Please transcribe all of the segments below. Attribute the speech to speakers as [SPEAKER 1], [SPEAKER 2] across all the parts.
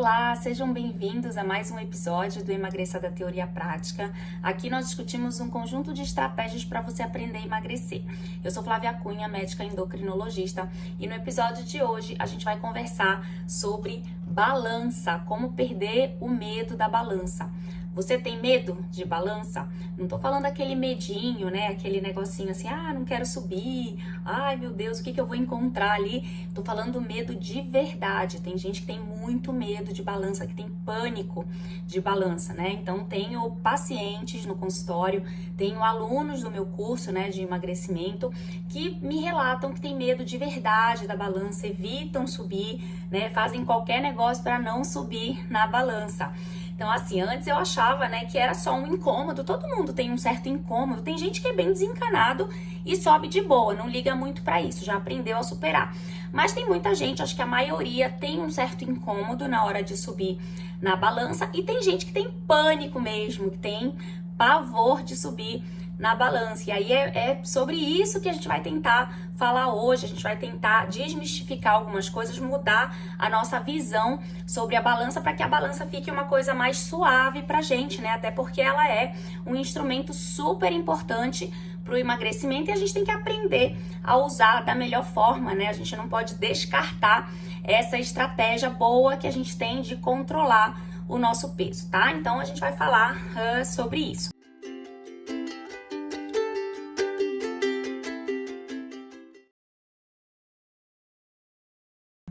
[SPEAKER 1] Olá, sejam bem-vindos a mais um episódio do Emagreça da Teoria Prática. Aqui nós discutimos um conjunto de estratégias para você aprender a emagrecer. Eu sou Flávia Cunha, médica endocrinologista, e no episódio de hoje a gente vai conversar sobre balança, como perder o medo da balança. Você tem medo de balança? Não tô falando aquele medinho, né? Aquele negocinho assim, não quero subir, ai meu Deus, o que eu vou encontrar ali? Tô falando medo de verdade. Tem gente que tem muito medo de balança, que tem pânico de balança, né? Então tenho pacientes no consultório, tenho alunos do meu curso, né, de emagrecimento, que me relatam que tem medo de verdade da balança, evitam subir, né? Fazem qualquer negócio para não subir na balança. Então, assim, antes eu achava, né, que era só um incômodo. Todo mundo tem um certo incômodo. Tem gente que é bem desencanado e sobe de boa, não liga muito pra isso, já aprendeu a superar. Mas tem muita gente, acho que a maioria tem um certo incômodo na hora de subir na balança. E tem gente que tem pânico mesmo, que tem pavor de subir na balança. E aí é sobre isso que a gente vai tentar falar hoje. A gente vai tentar desmistificar algumas coisas, mudar a nossa visão sobre a balança para que a balança fique uma coisa mais suave pra gente, né? Até porque ela é um instrumento super importante para o emagrecimento e a gente tem que aprender a usar da melhor forma, né? A gente não pode descartar essa estratégia boa que a gente tem de controlar o nosso peso, tá? Então a gente vai falar sobre isso.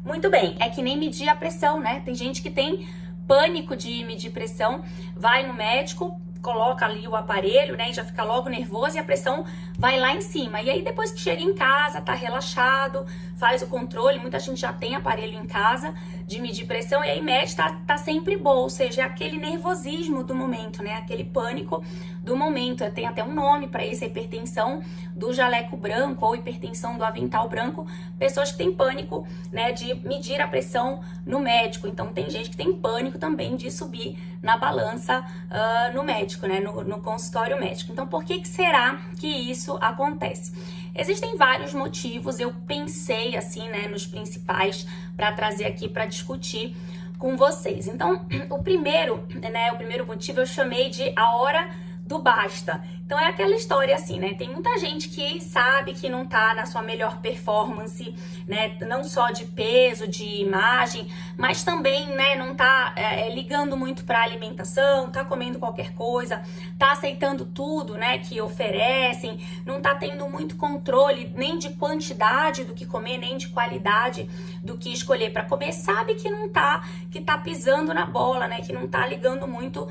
[SPEAKER 1] Muito bem, é que nem medir a pressão, né? Tem gente que tem pânico de medir pressão, vai no médico, coloca ali o aparelho, né, e já fica logo nervoso e a pressão vai lá em cima. E aí depois que chega em casa, tá relaxado, faz o controle, muita gente já tem aparelho em casa de medir pressão e aí mede, tá sempre boa, ou seja, é aquele nervosismo do momento, né, aquele pânico do momento. Tem até um nome para isso, a hipertensão do jaleco branco ou hipertensão do avental branco, pessoas que têm pânico, né, de medir a pressão no médico. Então tem gente que tem pânico também de subir na balança no médico, né, no consultório médico. Então por que será que isso acontece? Existem vários motivos, eu pensei assim, né, nos principais para trazer aqui para discutir com vocês. Então, o primeiro motivo eu chamei de a hora do basta. Então é aquela história assim, né? Tem muita gente que sabe que não tá na sua melhor performance, né? Não só de peso, de imagem, mas também, né, não tá ligando muito pra alimentação, tá comendo qualquer coisa, tá aceitando tudo, né, que oferecem, não tá tendo muito controle nem de quantidade do que comer, nem de qualidade do que escolher para comer, sabe que não tá, que tá pisando na bola, né, que não tá ligando muito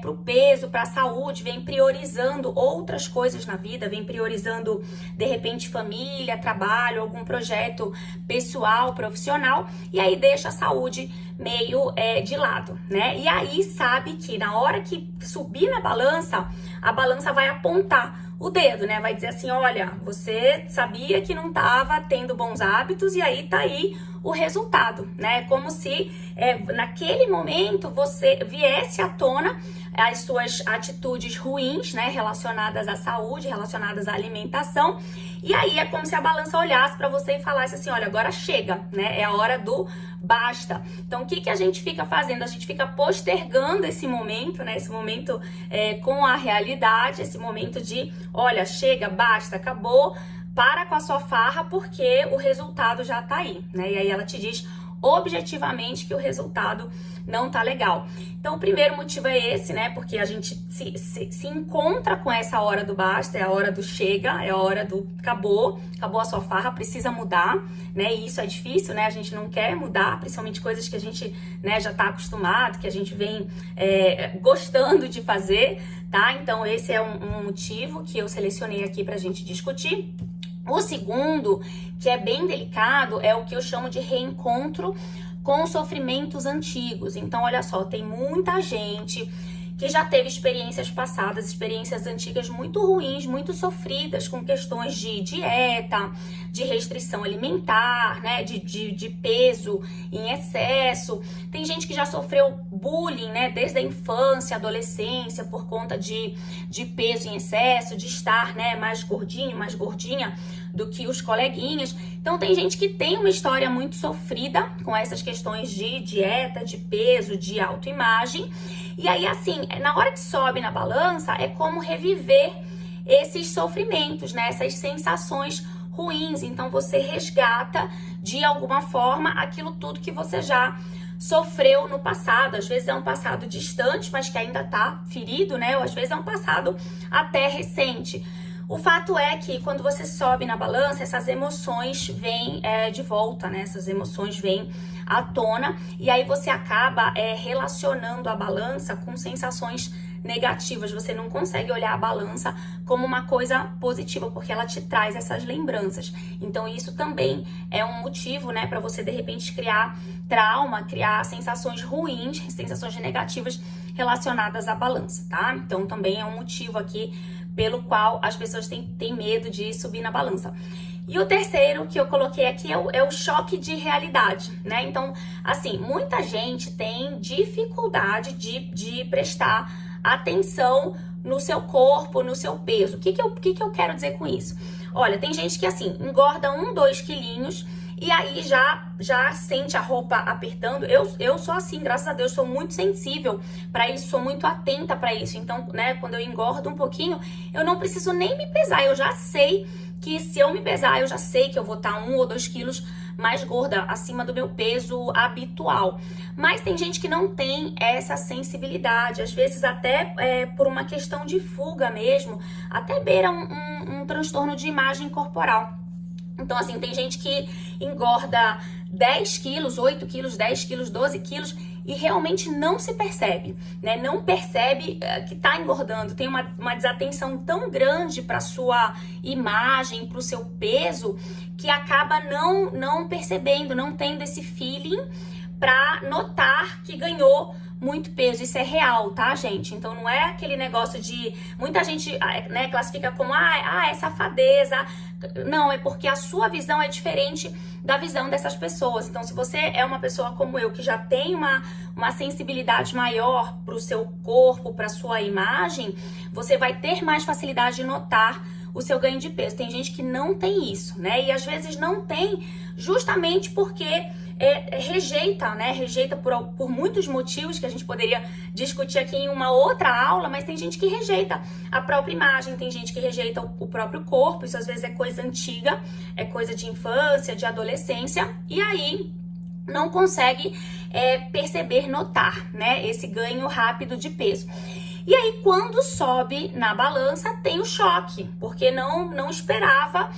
[SPEAKER 1] pro peso, pra saúde, vem priorizando outras coisas na vida, vem priorizando, de repente, família, trabalho, algum projeto pessoal, profissional, e aí deixa a saúde meio de lado, né? E aí sabe que na hora que subir na balança, a balança vai apontar o dedo, né? Vai dizer assim, olha, você sabia que não estava tendo bons hábitos e aí tá aí o resultado, né? Como se naquele momento você viesse à tona as suas atitudes ruins, né, relacionadas à saúde, relacionadas à alimentação, e aí é como se a balança olhasse para você e falasse assim, olha, agora chega, né, é a hora do basta. Então, o que a gente fica fazendo? A gente fica postergando esse momento, né, esse momento com a realidade, esse momento de, olha, chega, basta, acabou, para com a sua farra, porque o resultado já tá aí, né, e aí ela te diz objetivamente que o resultado não tá legal. Então, o primeiro motivo é esse, né? Porque a gente se encontra com essa hora do basta, é a hora do chega, é a hora do acabou a sua farra, precisa mudar, né? E isso é difícil, né? A gente não quer mudar, principalmente coisas que a gente, né, já tá acostumado, que a gente vem gostando de fazer, tá? Então, esse é um motivo que eu selecionei aqui pra gente discutir. O segundo, que é bem delicado, é o que eu chamo de reencontro com sofrimentos antigos. Então, olha só, tem muita gente que já teve experiências passadas, experiências antigas muito ruins, muito sofridas, com questões de dieta, de restrição alimentar, né, de peso em excesso. Tem gente que já sofreu bullying, né, desde a infância, adolescência, por conta de peso em excesso, de estar, né, mais gordinho, mais gordinha do que os coleguinhas. Então tem gente que tem uma história muito sofrida com essas questões de dieta, de peso, de autoimagem. E aí, assim, na hora que sobe na balança, é como reviver esses sofrimentos, né? Essas sensações ruins. Então você resgata de alguma forma aquilo tudo que você já sofreu no passado. Às vezes é um passado distante, mas que ainda tá ferido, né? Ou às vezes é um passado até recente. O fato é que quando você sobe na balança, essas emoções vêm de volta, né? Essas emoções vêm à tona e aí você acaba relacionando a balança com sensações negativas. Você não consegue olhar a balança como uma coisa positiva, porque ela te traz essas lembranças. Então isso também é um motivo, né, para você de repente criar trauma, criar sensações ruins, sensações negativas relacionadas à balança, tá? Então também é um motivo aqui pelo qual as pessoas têm medo de subir na balança. E o terceiro que eu coloquei aqui é o choque de realidade, né? Então, assim, muita gente tem dificuldade de prestar atenção no seu corpo, no seu peso. O que eu quero dizer com isso? Olha, tem gente que, assim, engorda 1, 2 quilinhos e aí já sente a roupa apertando. Eu sou assim, graças a Deus, sou muito sensível para isso, sou muito atenta para isso. Então, né, quando eu engordo um pouquinho, eu não preciso nem me pesar, eu já sei que se eu me pesar, eu já sei que eu vou estar 1 ou 2 quilos mais gorda, acima do meu peso habitual. Mas tem gente que não tem essa sensibilidade, às vezes até por uma questão de fuga mesmo, até beira um transtorno de imagem corporal. Então, assim, tem gente que engorda 10 quilos, 8 quilos, 10 quilos, 12 quilos e realmente não se percebe, né? Não percebe que tá engordando, tem uma desatenção tão grande para sua imagem, para o seu peso, que acaba não percebendo, não tendo esse feeling para notar que ganhou muito peso. Isso é real, tá, gente? Então não é aquele negócio de... Muita gente, né, classifica como é safadeza. Não, é porque a sua visão é diferente da visão dessas pessoas. Então, se você é uma pessoa como eu, que já tem uma sensibilidade maior pro seu corpo, pra sua imagem, você vai ter mais facilidade de notar o seu ganho de peso. Tem gente que não tem isso, né? E às vezes não tem justamente porque rejeita, né? Rejeita por muitos motivos que a gente poderia discutir aqui em uma outra aula, mas tem gente que rejeita a própria imagem, tem gente que rejeita o próprio corpo. Isso às vezes é coisa antiga, é coisa de infância, de adolescência, e aí não consegue perceber, notar, né? Esse ganho rápido de peso. E aí, quando sobe na balança, tem o choque, porque não esperava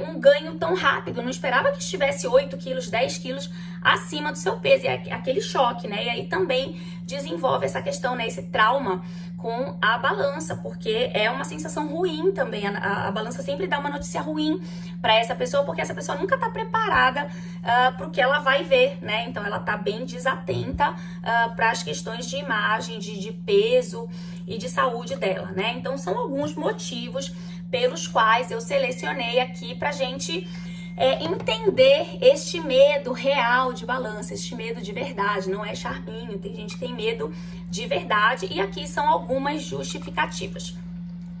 [SPEAKER 1] um ganho tão rápido, não esperava que estivesse 8 quilos, 10 quilos acima do seu peso, e é aquele choque, né? E aí também desenvolve essa questão, né? Esse trauma com a balança, porque é uma sensação ruim também. A balança sempre dá uma notícia ruim para essa pessoa, porque essa pessoa nunca tá preparada para o que ela vai ver, né? Então ela tá bem desatenta para as questões de imagem, de peso e de saúde dela, né? Então são alguns motivos pelos quais eu selecionei aqui pra gente entender este medo real de balança, este medo de verdade, não é charminho, tem gente que tem medo de verdade, e aqui são algumas justificativas.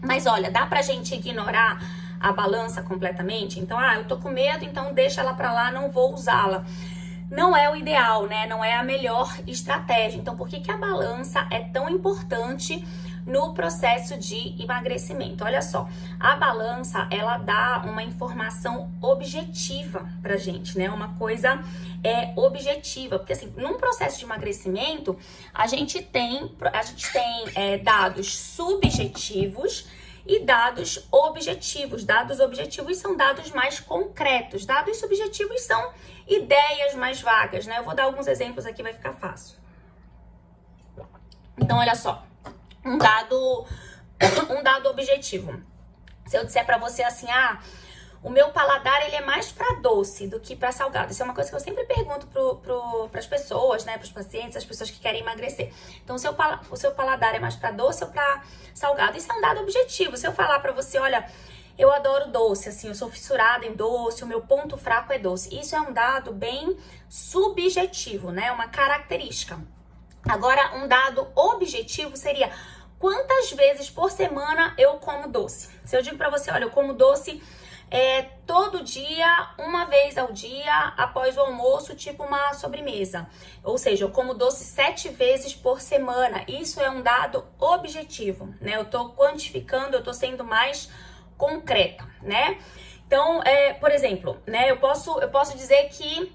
[SPEAKER 1] Mas olha, dá pra gente ignorar a balança completamente? Então, eu tô com medo, então deixa ela pra lá, não vou usá-la. Não é o ideal, né? Não é a melhor estratégia. Então, por que a balança é tão importante no processo de emagrecimento? Olha só, a balança, ela dá uma informação objetiva pra gente, né? Uma coisa objetiva, porque assim, num processo de emagrecimento, a gente tem dados subjetivos e dados objetivos. Dados objetivos são dados mais concretos, dados subjetivos são ideias mais vagas, né? Eu vou dar alguns exemplos aqui, vai ficar fácil. Então, olha só, um dado objetivo. Se eu disser pra você assim, o meu paladar, ele é mais pra doce do que pra salgado. Isso é uma coisa que eu sempre pergunto pras pessoas, né, pros pacientes, as pessoas que querem emagrecer. Então, o seu paladar é mais pra doce ou pra salgado? Isso é um dado objetivo. Se eu falar pra você, olha, eu adoro doce, assim, eu sou fissurada em doce, o meu ponto fraco é doce. Isso é um dado bem subjetivo, né, uma característica. Agora, um dado objetivo seria quantas vezes por semana eu como doce. Se eu digo pra você, olha, eu como doce todo dia, uma vez ao dia, após o almoço, tipo uma sobremesa. Ou seja, eu como doce 7 vezes por semana. Isso é um dado objetivo, né? Eu tô quantificando, eu tô sendo mais concreta, né? Então, por exemplo, né, eu posso dizer que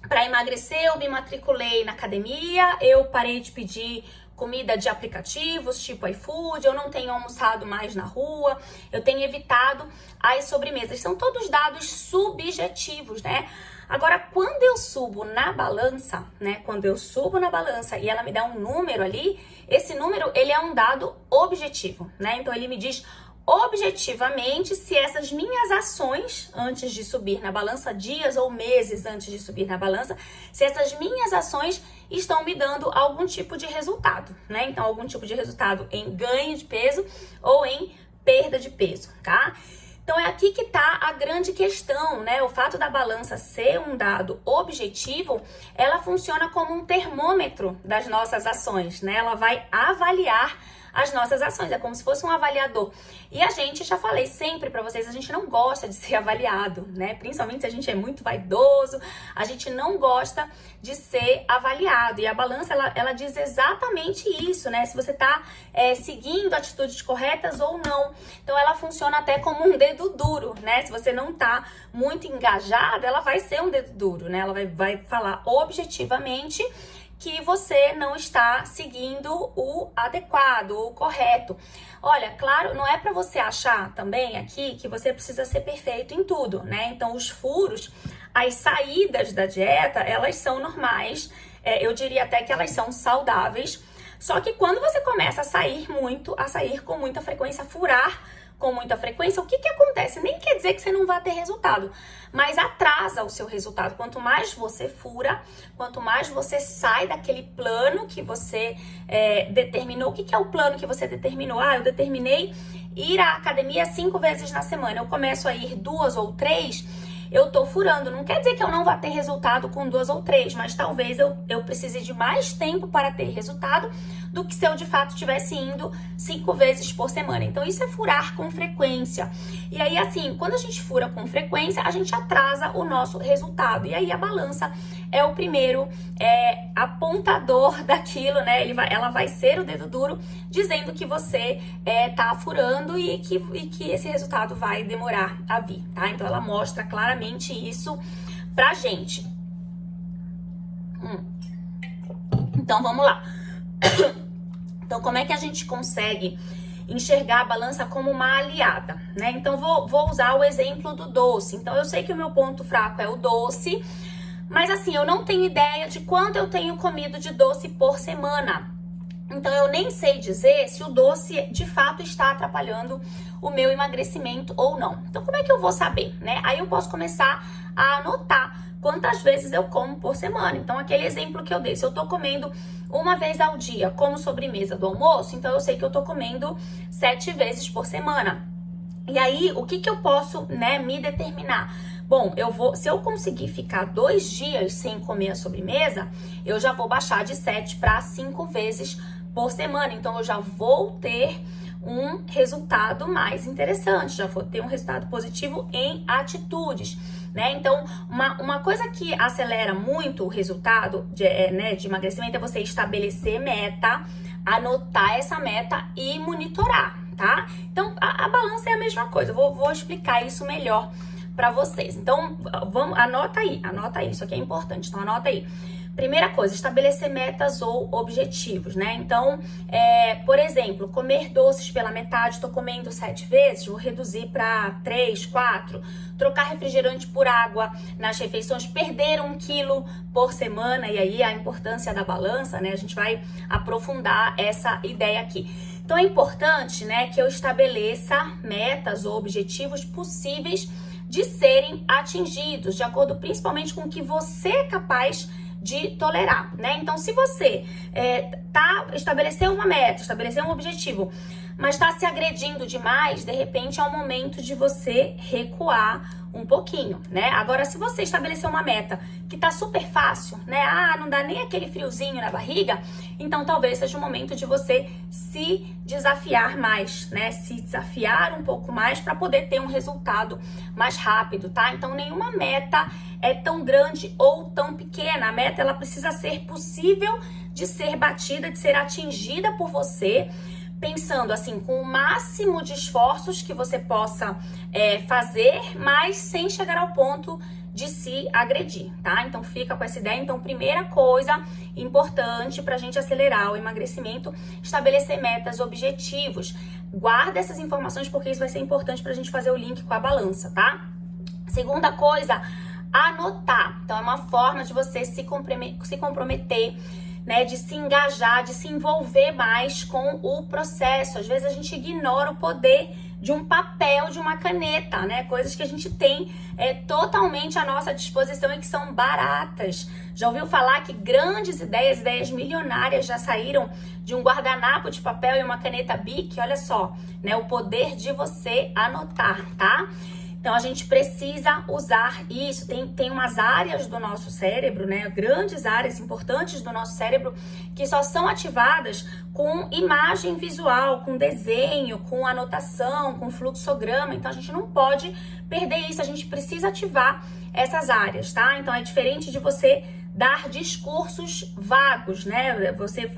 [SPEAKER 1] para emagrecer eu me matriculei na academia, eu parei de pedir comida de aplicativos, tipo iFood, eu não tenho almoçado mais na rua, eu tenho evitado as sobremesas. São todos dados subjetivos, né? Agora, quando eu subo na balança, né? Quando eu subo na balança e ela me dá um número ali, esse número, ele é um dado objetivo, né? Então, ele me diz objetivamente se essas minhas ações antes de subir na balança, dias ou meses antes de subir na balança, se essas minhas ações estão me dando algum tipo de resultado, né? Então, algum tipo de resultado em ganho de peso ou em perda de peso, tá? Então, é aqui que tá a grande questão, né? O fato da balança ser um dado objetivo, ela funciona como um termômetro das nossas ações, né? Ela vai avaliar as nossas ações, é como se fosse um avaliador. E a gente, já falei sempre pra vocês, a gente não gosta de ser avaliado, né? Principalmente se a gente é muito vaidoso, a gente não gosta de ser avaliado. E a balança, ela diz exatamente isso, né? Se você tá seguindo atitudes corretas ou não. Então, ela funciona até como um dedo duro, né? Se você não tá muito engajado, ela vai ser um dedo duro, né? Ela vai falar objetivamente que você não está seguindo o adequado, o correto. Olha, claro, não é para você achar também aqui que você precisa ser perfeito em tudo, né? Então, os furos, as saídas da dieta, elas são normais, eu diria até que elas são saudáveis. Só que quando você começa a sair muito, a sair com muita frequência, a furar com muita frequência, o que acontece? Nem quer dizer que você não vai ter resultado, mas atrasa o seu resultado. Quanto mais você fura, quanto mais você sai daquele plano que você determinou. O que é o plano que você determinou? Ah, eu determinei ir à academia 5 vezes na semana. Eu começo a ir 2 ou 3, eu tô furando. Não quer dizer que eu não vá ter resultado com 2 ou 3, mas talvez eu precise de mais tempo para ter resultado do que se eu de fato estivesse indo 5 vezes por semana. Então, isso é furar com frequência. E aí, assim, quando a gente fura com frequência, a gente atrasa o nosso resultado. E aí, a balança é o primeiro apontador daquilo, né? Ela vai ser o dedo duro, dizendo que você tá furando e que esse resultado vai demorar a vir, tá? Então, ela mostra claramente isso pra gente. Então, vamos lá. Então, como é que a gente consegue enxergar a balança como uma aliada, né? Então, vou usar o exemplo do doce. Então, eu sei que o meu ponto fraco é o doce, mas assim, eu não tenho ideia de quanto eu tenho comido de doce por semana. Então, eu nem sei dizer se o doce de fato está atrapalhando o meu emagrecimento ou não. Então, como é que eu vou saber, né? Aí eu posso começar a anotar quantas vezes eu como por semana. Então, aquele exemplo que eu dei, se eu tô comendo uma vez ao dia como sobremesa do almoço, então eu sei que eu tô comendo 7 vezes por semana. E aí, o que eu posso, né, me determinar? Bom, se eu conseguir ficar 2 dias sem comer a sobremesa, eu já vou baixar de 7 para 5 vezes por semana. Então, eu já vou ter um resultado mais interessante, já vou ter um resultado positivo em atitudes, né? Então, uma coisa que acelera muito o resultado de emagrecimento é você estabelecer meta, anotar essa meta e monitorar, tá? Então, a balança é a mesma coisa, eu vou explicar isso melhor para vocês. Então, anota aí, isso aqui é importante, então anota aí. Primeira coisa, estabelecer metas ou objetivos, né? Então, por exemplo, comer doces pela metade, tô comendo 7 vezes, vou reduzir para 3, 4. Trocar refrigerante por água nas refeições, perder 1 quilo por semana, e aí a importância da balança, né? A gente vai aprofundar essa ideia aqui. Então, é importante, né, que eu estabeleça metas ou objetivos possíveis de serem atingidos, de acordo principalmente com o que você é capaz de tolerar, né? Então, se você estabeleceu uma meta, estabeleceu um objetivo, mas tá se agredindo demais, de repente é o momento de você recuar um pouquinho, né? Agora, se você estabelecer uma meta que tá super fácil, né? Ah, não dá nem aquele friozinho na barriga, então talvez seja o momento de você se desafiar mais, né? Se desafiar um pouco mais para poder ter um resultado mais rápido, tá? Então, nenhuma meta é tão grande ou tão pequena. A meta, ela precisa ser possível de ser batida, de ser atingida por você, pensando assim, com o máximo de esforços que você possa fazer, mas sem chegar ao ponto de se agredir, tá? Então fica com essa ideia. Então, primeira coisa importante pra gente acelerar o emagrecimento, estabelecer metas, objetivos. Guarda essas informações porque isso vai ser importante pra gente fazer o link com a balança, tá? Segunda coisa, anotar. Então, é uma forma de você se comprometer, né, de se engajar, de se envolver mais com o processo. Às vezes a gente ignora o poder de um papel, de uma caneta, né? Coisas que a gente tem totalmente à nossa disposição e que são baratas. Já ouviu falar que grandes ideias milionárias já saíram de um guardanapo de papel e uma caneta Bic? Olha só, né? O poder de você anotar, tá? Então, a gente precisa usar isso. Tem umas áreas do nosso cérebro, né? Grandes áreas importantes do nosso cérebro que só são ativadas com imagem visual, com desenho, com anotação, com fluxograma. Então, a gente não pode perder isso. A gente precisa ativar essas áreas, tá? Então, é diferente de você dar discursos vagos, né?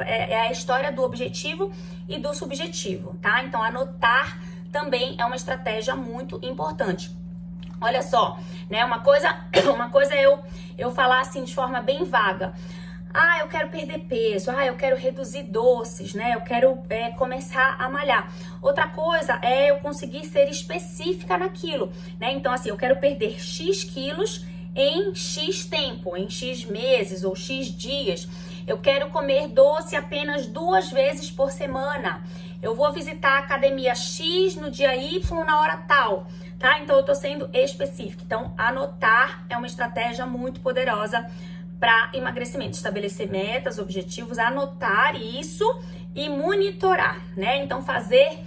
[SPEAKER 1] É a história do objetivo e do subjetivo, tá? Então, anotar também é uma estratégia muito importante. Olha só, né? Uma coisa é eu falar assim de forma bem vaga. Ah, eu quero perder peso. Ah, eu quero reduzir doces, né? Eu quero começar a malhar. Outra coisa é eu conseguir ser específica naquilo, né? Então, assim, eu quero perder X quilos em X tempo, em X meses ou X dias. Eu quero comer doce apenas 2 vezes por semana. Eu vou visitar a academia X no dia Y na hora tal, tá? Então, eu tô sendo específica. Então, anotar é uma estratégia muito poderosa para emagrecimento. Estabelecer metas, objetivos, anotar isso e monitorar, né? Então, fazer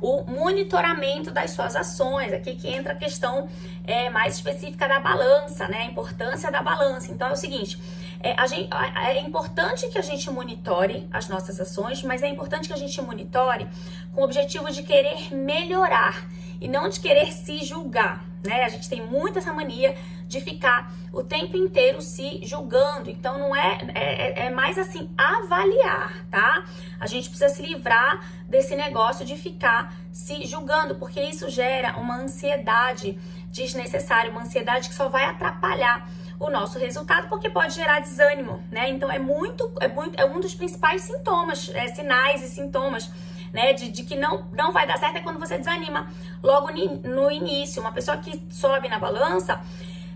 [SPEAKER 1] o monitoramento das suas ações. Aqui que entra a questão mais específica da balança, né? A importância da balança. Então, é o seguinte... É importante que a gente monitore as nossas ações, mas é importante que a gente monitore com o objetivo de querer melhorar e não de querer se julgar, né? A gente tem muito essa mania de ficar o tempo inteiro se julgando, então não é mais assim, avaliar, tá? A gente precisa se livrar desse negócio de ficar se julgando, porque isso gera uma ansiedade desnecessária, uma ansiedade que só vai atrapalhar o nosso resultado, porque pode gerar desânimo, né? Então é um dos principais sintomas, sinais e sintomas, né, de que não vai dar certo é quando você desanima logo no início. Uma pessoa que sobe na balança,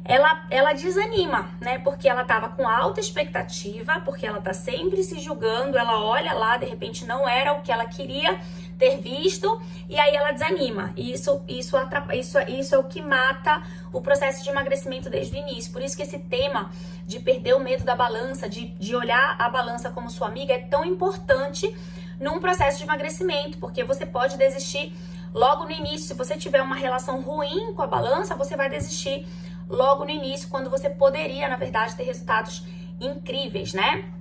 [SPEAKER 1] ela desanima, né? Porque ela tava com alta expectativa, porque ela tá sempre se julgando, ela olha lá, de repente não era o que ela queria ter visto, e aí ela desanima. E isso é o que mata o processo de emagrecimento desde o início. Por isso que esse tema de perder o medo da balança, de olhar a balança como sua amiga, é tão importante num processo de emagrecimento, porque você pode desistir logo no início. Se você tiver uma relação ruim com a balança, você vai desistir logo no início, quando você poderia, na verdade, ter resultados incríveis, né?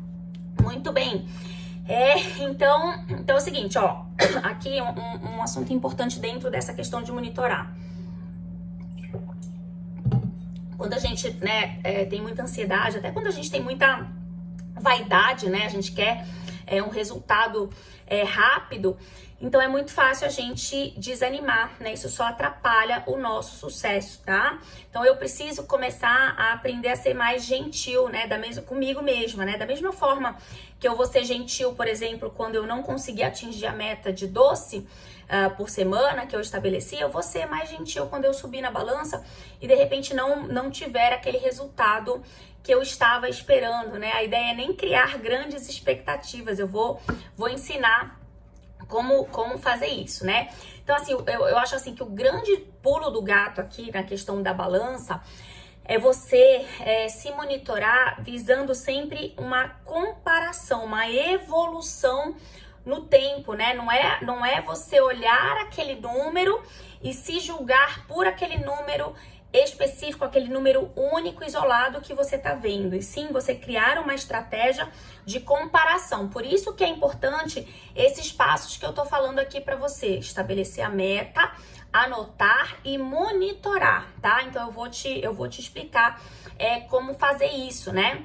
[SPEAKER 1] Muito bem. Então é o seguinte, ó, aqui um assunto importante dentro dessa questão de monitorar. Quando a gente, né, tem muita ansiedade, até quando a gente tem muita vaidade, né, a gente quer um resultado rápido, então é muito fácil a gente desanimar, né? Isso só atrapalha o nosso sucesso, tá? Então eu preciso começar a aprender a ser mais gentil, né? Comigo mesma, né? Da mesma forma que eu vou ser gentil, por exemplo, quando eu não conseguir atingir a meta de doce por semana que eu estabeleci, eu vou ser mais gentil quando eu subir na balança e de repente não tiver aquele resultado que eu estava esperando, né? A ideia é nem criar grandes expectativas, eu vou ensinar como fazer isso, né? Então, assim, eu acho assim que o grande pulo do gato aqui na questão da balança é você se monitorar visando sempre uma comparação, uma evolução no tempo, né? Não é você olhar aquele número e se julgar por aquele número específico, aquele número único, isolado que você tá vendo. E sim, você criar uma estratégia de comparação. Por isso que é importante esses passos que eu tô falando aqui para você. Estabelecer a meta, anotar e monitorar, tá? Então eu vou te explicar como fazer isso, né?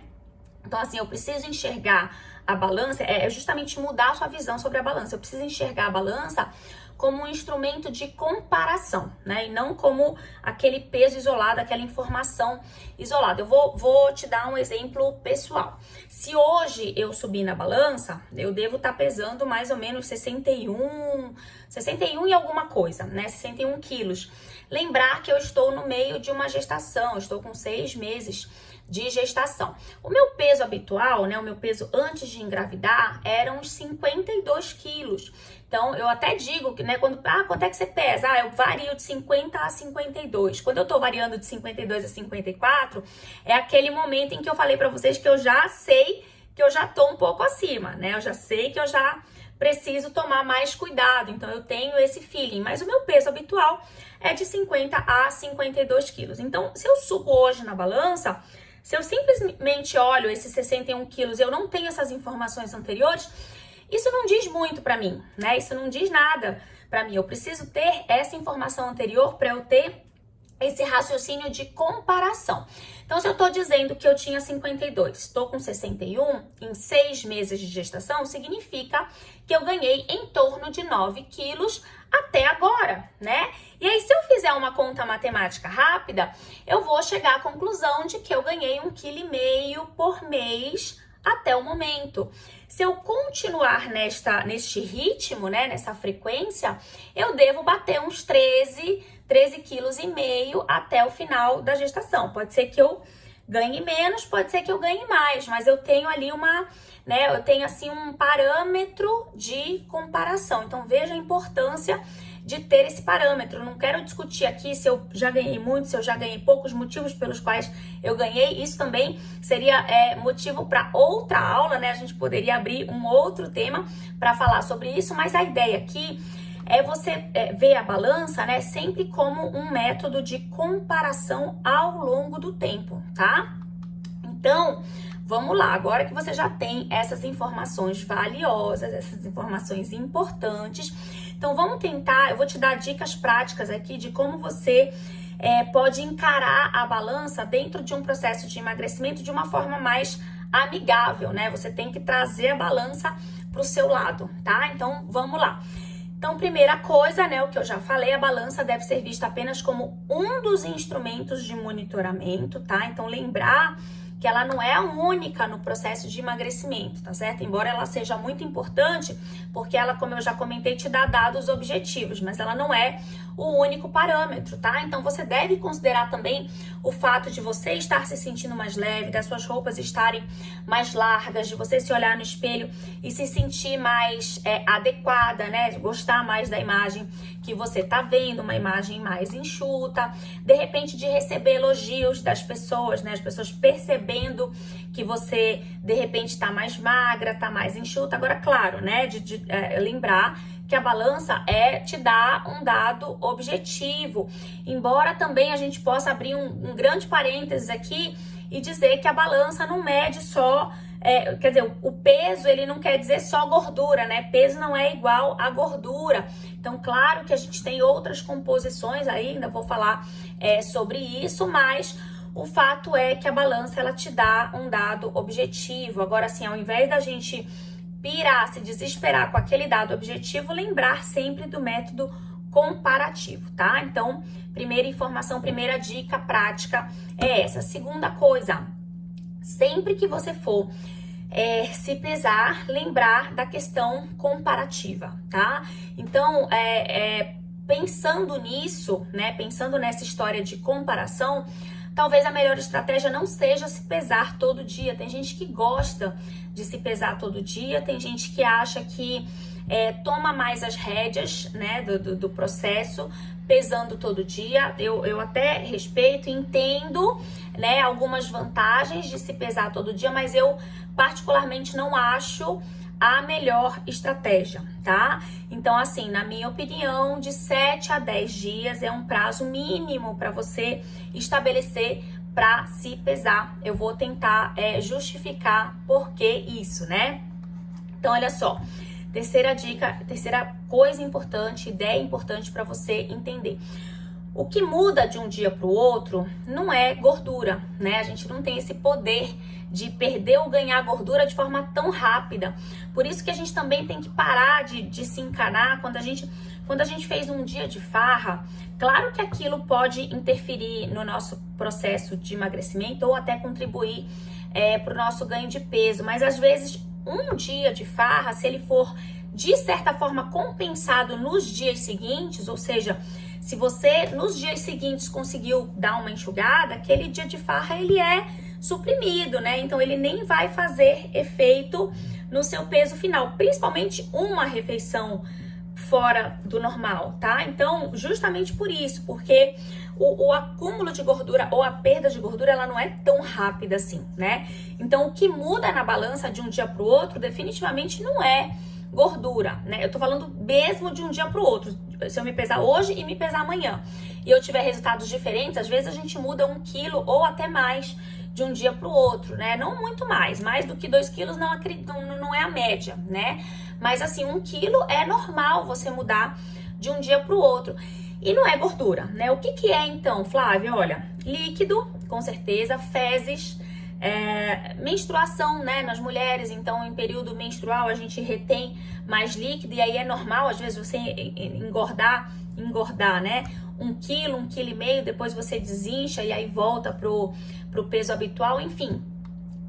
[SPEAKER 1] Então assim, eu preciso enxergar a balança, é justamente mudar a sua visão sobre a balança. Eu preciso enxergar a balança como um instrumento de comparação, né? E não como aquele peso isolado, aquela informação isolada. Eu vou te dar um exemplo pessoal. Se hoje eu subir na balança, eu devo estar pesando mais ou menos 61 e alguma coisa, né? 61 quilos. Lembrar que eu estou no meio de uma gestação, eu estou com 6 meses de gestação. O meu peso habitual, né, o meu peso antes de engravidar, era uns 52 quilos. Então, eu até digo que, né, quanto é que você pesa? Eu vario de 50 a 52. Quando eu tô variando de 52 a 54, é aquele momento em que eu falei pra vocês que eu já sei que eu já tô um pouco acima, né? Eu já sei que eu já preciso tomar mais cuidado, então eu tenho esse feeling. Mas o meu peso habitual é de 50 a 52 quilos. Então, se eu subo hoje na balança, se eu simplesmente olho esses 61 quilos e eu não tenho essas informações anteriores, isso não diz muito pra mim, né? Isso não diz nada pra mim. Eu preciso ter essa informação anterior para eu ter esse raciocínio de comparação. Então, se eu tô dizendo que eu tinha 52, estou com 61 em 6 meses de gestação, significa que eu ganhei em torno de 9 quilos até agora, né? E aí, se eu fizer uma conta matemática rápida, eu vou chegar à conclusão de que eu ganhei 1,5 kg por mês até o momento. Se eu continuar neste ritmo, né, nessa frequência, eu devo bater uns 13,5 kg até o final da gestação. Pode ser que eu ganhe menos, pode ser que eu ganhe mais, mas eu tenho ali eu tenho assim um parâmetro de comparação. Então veja a importância de ter esse parâmetro. Eu não quero discutir aqui se eu já ganhei muito, se eu já ganhei poucos, motivos pelos quais eu ganhei. Isso também seria motivo para outra aula, né? A gente poderia abrir um outro tema para falar sobre isso, mas a ideia aqui é você ver a balança, né, sempre como um método de comparação ao longo do tempo, tá? Então, vamos lá, agora que você já tem essas informações valiosas, essas informações importantes, então vamos tentar, eu vou te dar dicas práticas aqui de como você pode encarar a balança dentro de um processo de emagrecimento de uma forma mais amigável, né? Você tem que trazer a balança pro seu lado, tá? Então, vamos lá. Então, primeira coisa, né, o que eu já falei, a balança deve ser vista apenas como um dos instrumentos de monitoramento, tá? Então, lembrar que ela não é a única no processo de emagrecimento, tá certo? Embora ela seja muito importante, porque ela, como eu já comentei, te dá dados objetivos, mas ela não é o único parâmetro, tá? Então, você deve considerar também o fato de você estar se sentindo mais leve, das suas roupas estarem mais largas, de você se olhar no espelho e se sentir mais adequada, né? Gostar mais da imagem que você tá vendo, uma imagem mais enxuta, de repente de receber elogios das pessoas, né? As pessoas percebendo que você, de repente, tá mais magra, tá mais enxuta. Agora, claro, né? Lembrar que a balança te dá um dado objetivo. Embora também a gente possa abrir um grande parênteses aqui e dizer que a balança não mede só, quer dizer, o peso ele não quer dizer só gordura, né? Peso não é igual a gordura. Então, claro que a gente tem outras composições aí, ainda vou falar sobre isso, mas o fato é que a balança ela te dá um dado objetivo. Agora, assim, ao invés da gente pirar, se desesperar com aquele dado objetivo, lembrar sempre do método comparativo, tá? Então, primeira informação, primeira dica prática é essa. Segunda coisa, sempre que você for se pesar, lembrar da questão comparativa, tá? Então, pensando nisso, né? Pensando nessa história de comparação, talvez a melhor estratégia não seja se pesar todo dia. Tem gente que gosta de se pesar todo dia, tem gente que acha que toma mais as rédeas, né, do processo, pesando todo dia. Eu até respeito e entendo, né, algumas vantagens de se pesar todo dia, mas eu particularmente não acho a melhor estratégia, tá? Então, assim, na minha opinião, de 7 a 10 dias é um prazo mínimo para você estabelecer para se pesar. Eu vou tentar justificar por que isso, né? Então, olha só, terceira dica, terceira coisa importante, ideia importante para você entender. O que muda de um dia para o outro não é gordura, né? A gente não tem esse poder de perder ou ganhar gordura de forma tão rápida. Por isso que a gente também tem que parar de se enganar quando a gente fez um dia de farra. Claro que aquilo pode interferir no nosso processo de emagrecimento ou até contribuir para o nosso ganho de peso, mas às vezes um dia de farra, se ele for de certa forma compensado nos dias seguintes, ou seja, se você nos dias seguintes conseguiu dar uma enxugada, aquele dia de farra ele é suprimido, né? Então ele nem vai fazer efeito no seu peso final, principalmente uma refeição fora do normal, tá? Então, justamente por isso, porque o acúmulo de gordura ou a perda de gordura, ela não é tão rápida assim, né? Então, o que muda na balança de um dia para o outro, definitivamente não é gordura, né? Eu tô falando mesmo de um dia para o outro. Se eu me pesar hoje e me pesar amanhã e eu tiver resultados diferentes, às vezes a gente muda 1 quilo ou até mais de um dia para o outro, né? Não muito mais do que 2 quilos não é a média, né? Mas assim, 1 quilo é normal você mudar de um dia para o outro. E não é gordura, né? O que é então, Flávia? Olha, líquido, com certeza, fezes, menstruação, né? Nas mulheres, então em período menstrual a gente retém mais líquido e aí é normal, às vezes, você engordar, né? 1 quilo, 1,5 quilo, depois você desincha e aí volta pro peso habitual, enfim.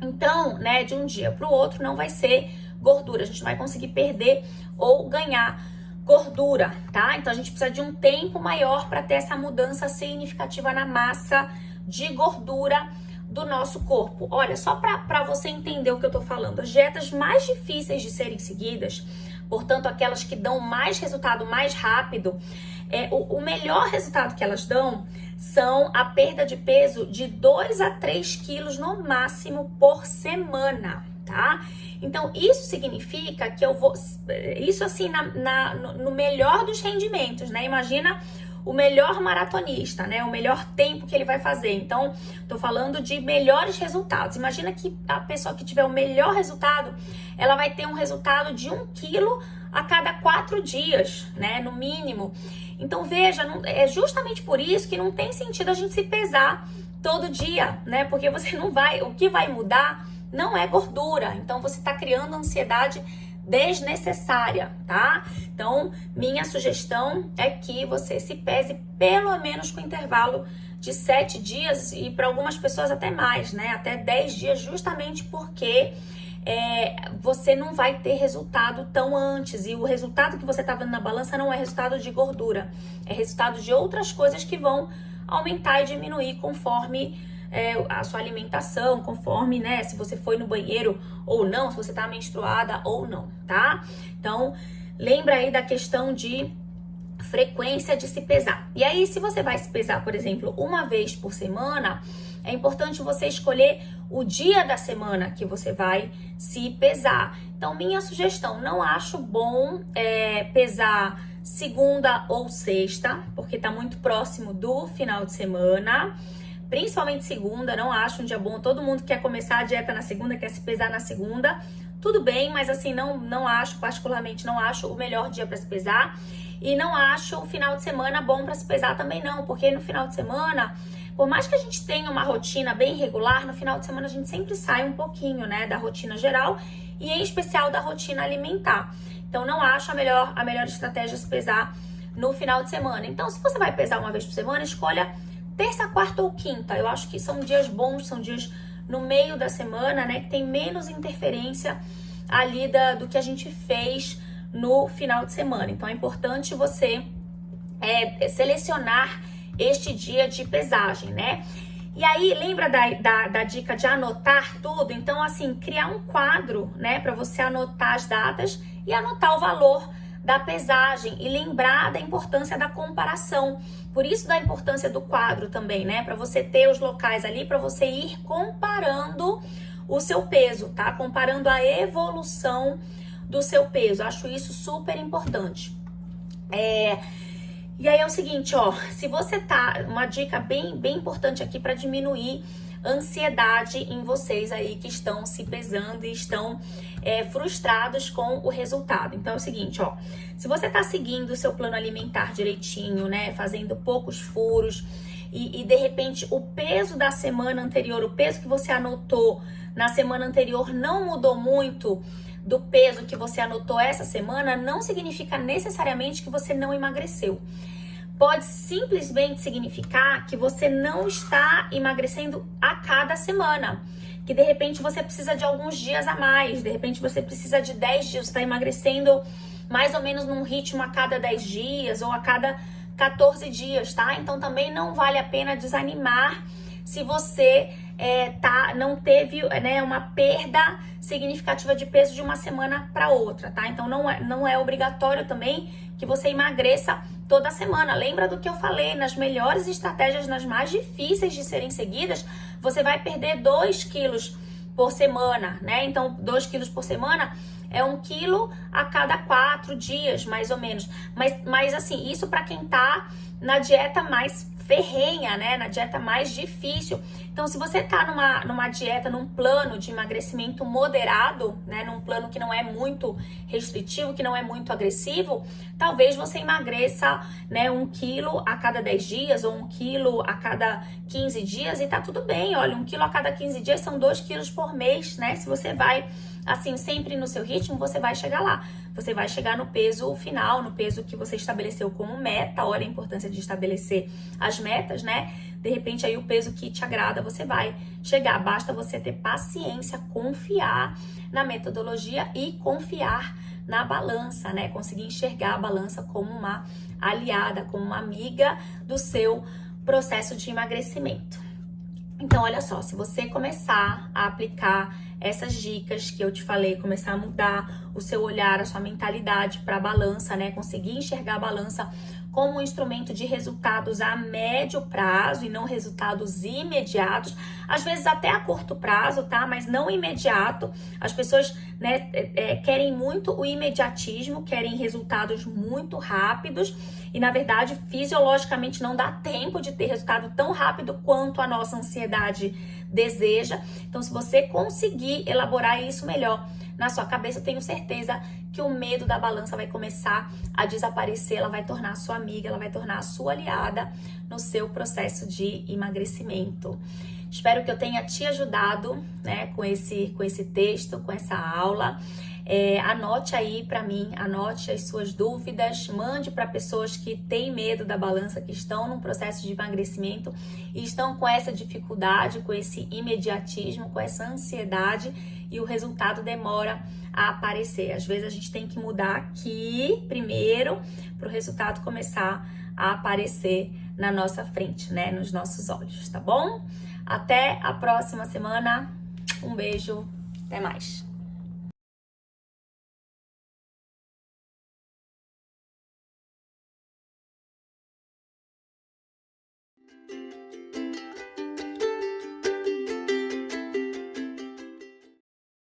[SPEAKER 1] Então, né, de um dia pro outro não vai ser gordura, a gente não vai conseguir perder ou ganhar gordura, tá? Então a gente precisa de um tempo maior para ter essa mudança significativa na massa de gordura do nosso corpo. Olha, só para você entender o que eu tô falando, as dietas mais difíceis de serem seguidas, portanto aquelas que dão mais resultado mais rápido, o melhor resultado que elas dão são a perda de peso de 2 a 3 quilos no máximo por semana, tá? Então, isso significa que eu vou... Isso assim, no melhor dos rendimentos, né? Imagina o melhor maratonista, né? O melhor tempo que ele vai fazer. Então, tô falando de melhores resultados. Imagina que a pessoa que tiver o melhor resultado, ela vai ter um resultado de 1 quilo a cada 4 dias, né? No mínimo. Então, veja, é justamente por isso que não tem sentido a gente se pesar todo dia, né? Porque você não vai... O que vai mudar não é gordura. Então, você tá criando ansiedade desnecessária, tá? Então, minha sugestão é que você se pese pelo menos com intervalo de 7 dias e para algumas pessoas até mais, né? Até 10 dias, justamente porque você não vai ter resultado tão antes. E o resultado que você tá vendo na balança não é resultado de gordura, é resultado de outras coisas que vão aumentar e diminuir conforme a sua alimentação, conforme, né, se você foi no banheiro ou não, se você tá menstruada ou não, tá? Então, lembra aí da questão de frequência de se pesar. E aí, se você vai se pesar, por exemplo, uma vez por semana, é importante você escolher o dia da semana que você vai se pesar. Então, minha sugestão, não acho bom pesar segunda ou sexta, porque tá muito próximo do final de semana. Principalmente segunda, não acho um dia bom. Todo mundo quer começar a dieta na segunda, quer se pesar na segunda. Tudo bem, mas assim, não acho, particularmente não acho o melhor dia para se pesar. E não acho o final de semana bom para se pesar também não, porque no final de semana, por mais que a gente tenha uma rotina bem regular, no final de semana a gente sempre sai um pouquinho, né, da rotina geral e em especial da rotina alimentar. Então não acho a melhor estratégia se pesar no final de semana. Então, se você vai pesar uma vez por semana, escolha terça, quarta ou quinta. Eu acho que são dias bons, são dias no meio da semana, né? Que tem menos interferência ali do que a gente fez no final de semana. Então é importante você selecionar este dia de pesagem, né? E aí, lembra da dica de anotar tudo? Então, assim, criar um quadro, né? Para você anotar as datas e anotar o valor da pesagem e lembrar da importância da comparação. Por isso da importância do quadro também, né? Para você ter os locais ali, para você ir comparando o seu peso, tá? Comparando a evolução do seu peso. Eu acho isso super importante. E aí é o seguinte, ó, se você tá, uma dica bem importante aqui para diminuir ansiedade em vocês aí que estão se pesando e estão frustrados com o resultado. Então é o seguinte, ó, se você tá seguindo o seu plano alimentar direitinho, né, fazendo poucos furos e de repente o peso da semana anterior, o peso que você anotou na semana anterior não mudou muito do peso que você anotou essa semana, não significa necessariamente que você não emagreceu. Pode simplesmente significar que você não está emagrecendo a cada semana. Que de repente você precisa de alguns dias a mais, de repente você precisa de 10 dias, você está emagrecendo mais ou menos num ritmo a cada 10 dias ou a cada 14 dias, tá? Então também não vale a pena desanimar se você não teve, né, uma perda significativa de peso de uma semana para outra, tá? Então não é obrigatório também que você emagreça toda semana. Lembra do que eu falei, nas melhores estratégias, nas mais difíceis de serem seguidas, você vai perder 2 quilos por semana, né? Então 2 quilos por semana é 1 quilo a cada 4 dias, mais ou menos. Mas assim, isso para quem tá na dieta mais ferrenha, né? Na dieta mais difícil. Então, se você tá numa dieta, num plano de emagrecimento moderado, né? Num plano que não é muito restritivo, que não é muito agressivo, talvez você emagreça, né? 1 quilo a cada 10 dias ou 1 quilo a cada 15 dias e tá tudo bem. Olha, 1 quilo a cada 15 dias são 2 quilos por mês, né? Se você vai assim, sempre no seu ritmo, você vai chegar lá. Você vai chegar no peso final, no peso que você estabeleceu como meta. Olha a importância de estabelecer as metas, né? De repente, aí o peso que te agrada, você vai chegar. Basta você ter paciência, confiar na metodologia e confiar na balança, né? Conseguir enxergar a balança como uma aliada, como uma amiga do seu processo de emagrecimento. Então, olha só, se você começar a aplicar essas dicas que eu te falei, começar a mudar o seu olhar, a sua mentalidade para a balança, né? Conseguir enxergar a balança como um instrumento de resultados a médio prazo e não resultados imediatos, às vezes até a curto prazo, tá? Mas não imediato. As pessoas, né, querem muito o imediatismo, querem resultados muito rápidos e, na verdade, fisiologicamente não dá tempo de ter resultado tão rápido quanto a nossa ansiedade deseja. Então, se você conseguir elaborar isso melhor na sua cabeça, eu tenho certeza que o medo da balança vai começar a desaparecer, ela vai tornar a sua amiga, ela vai tornar a sua aliada no seu processo de emagrecimento. Espero que eu tenha te ajudado, né, com esse texto, com essa aula. Anote aí para mim, anote as suas dúvidas, mande para pessoas que têm medo da balança, que estão num processo de emagrecimento e estão com essa dificuldade, com esse imediatismo, com essa ansiedade e o resultado demora a aparecer. Às vezes a gente tem que mudar aqui primeiro para o resultado começar a aparecer na nossa frente, né, nos nossos olhos, tá bom? Até a próxima semana. Um beijo, até mais.